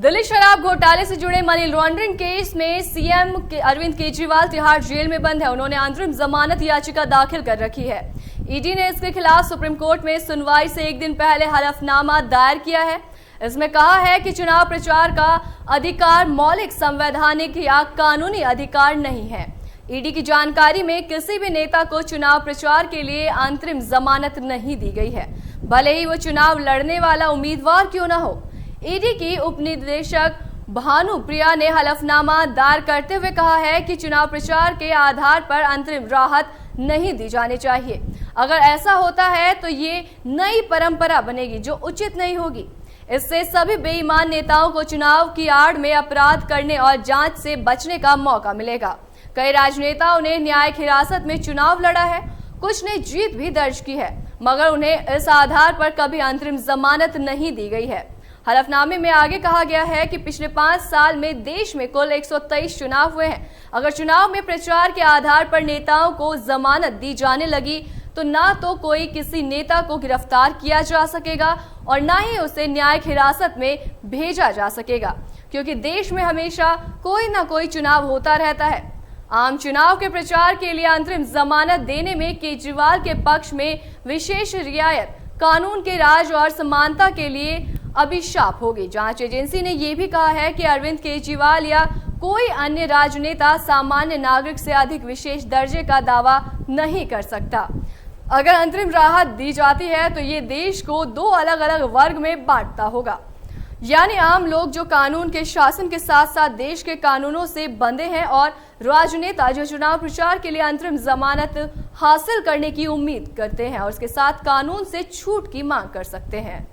दिल्ली शराब घोटाले से जुड़े मनी लॉन्ड्रिंग केस में सीएम अरविंद केजरीवाल तिहाड़ जेल में बंद है। उन्होंने अंतरिम जमानत याचिका दाखिल कर रखी है। ईडी ने इसके खिलाफ सुप्रीम कोर्ट में सुनवाई से एक दिन पहले हलफनामा दायर किया है। इसमें कहा है कि चुनाव प्रचार का अधिकार मौलिक, संवैधानिक या कानूनी अधिकार नहीं है। ईडी की जानकारी में किसी भी नेता को चुनाव प्रचार के लिए अंतरिम जमानत नहीं दी गई है, भले ही वो चुनाव लड़ने वाला उम्मीदवार क्यों न हो। ईडी की उप निदेशक भानु प्रिया ने हलफनामा दायर करते हुए कहा है कि चुनाव प्रचार के आधार पर अंतरिम राहत नहीं दी जानी चाहिए। अगर ऐसा होता है तो ये नई परंपरा बनेगी जो उचित नहीं होगी। इससे सभी बेईमान नेताओं को चुनाव की आड़ में अपराध करने और जांच से बचने का मौका मिलेगा। कई राजनेताओं ने न्यायिक हिरासत में चुनाव लड़ा है, कुछ ने जीत भी दर्ज की है, मगर उन्हें इस आधार पर कभी अंतरिम जमानत नहीं दी गई है। हलफनामे में आगे कहा गया है कि पिछले 5 साल में देश में कुल 123 चुनाव हुए हैं। अगर चुनाव में प्रचार के आधार पर नेताओं को जमानत दी जाने लगी तो ना तो कोई किसी नेता को गिरफ्तार किया जा सकेगा और ना ही उसे न्यायिक हिरासत में भेजा जा सकेगा, क्योंकि देश में हमेशा कोई ना कोई चुनाव होता रहता है। आम चुनाव के प्रचार के लिए अंतरिम जमानत देने में केजरीवाल के पक्ष में विशेष रियायत कानून के राज और समानता के लिए अभिशाप होगी। जांच एजेंसी ने यह भी कहा है कि अरविंद केजरीवाल या कोई अन्य राजनेता सामान्य नागरिक से अधिक विशेष दर्जे का दावा नहीं कर सकता। अगर अंतरिम राहत दी जाती है तो ये देश को 2 अलग अलग वर्ग में बांटता होगा, यानी आम लोग जो कानून के शासन के साथ साथ देश के कानूनों से बंधे हैं और राजनेता जो चुनाव प्रचार के लिए अंतरिम जमानत हासिल करने की उम्मीद करते हैं और उसके साथ कानून से छूट की मांग कर सकते हैं।